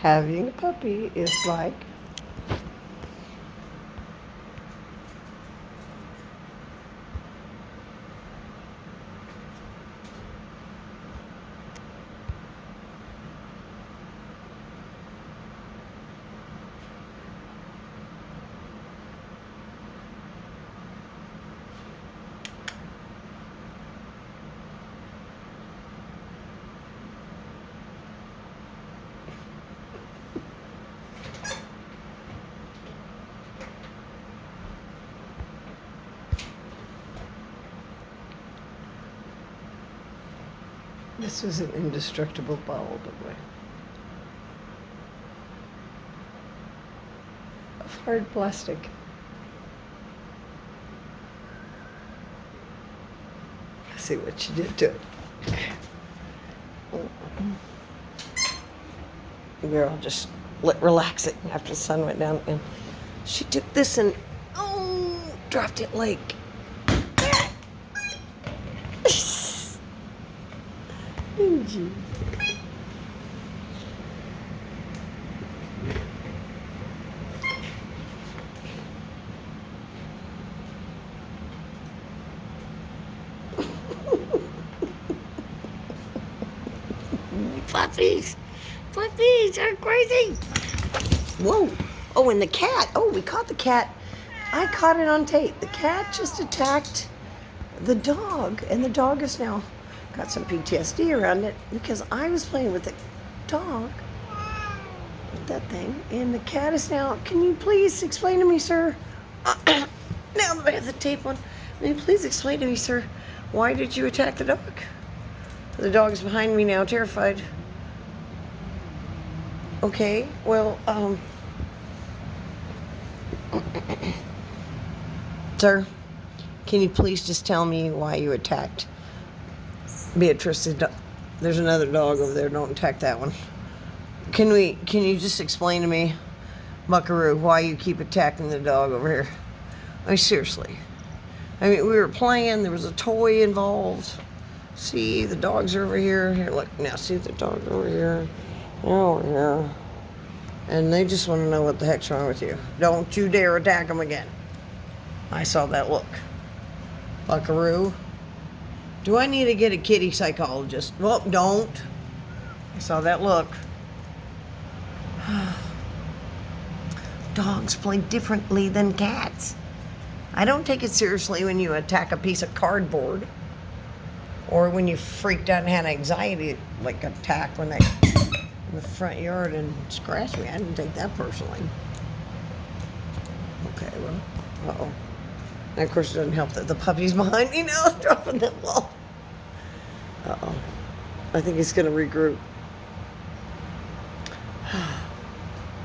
Having a puppy is like this is an indestructible ball, by the way. Of hard plastic. Let's see what she did to it. The girl just relax it after the sun went down, and she took this and dropped it like. Puppies are crazy. Whoa. Oh, and the cat. Oh, we caught the cat. I caught it on tape. The cat just attacked the dog, and the dog has now got some PTSD around it because I was playing with the dog, with that thing, and the cat is now, can you please explain to me, sir, now that I have the tape on, will you please explain to me, sir, why did you attack the dog? The dog's behind me now, terrified. Okay, well, sir, can you please just tell me why you attacked Beatrice? There's another dog over there, don't attack that one. Can you just explain to me, Buckaroo, why you keep attacking the dog over here? I mean, seriously. I mean, we were playing, there was a toy involved. See, the dogs are over here. Here, look, now see the dog over here. Over here. And they just want to know what the heck's wrong with you. Don't you dare attack them again. I saw that look. Buckaroo. Do I need to get a kitty psychologist? Well, don't. I saw that look. Dogs play differently than cats. I don't take it seriously when you attack a piece of cardboard. Or when you freaked out and had anxiety, like attack when they in the front yard and scratched me. I didn't take that personally. Okay, well, uh-oh. And of course it doesn't help that the puppy's behind me now, dropping that ball. Uh-oh. I think he's gonna regroup.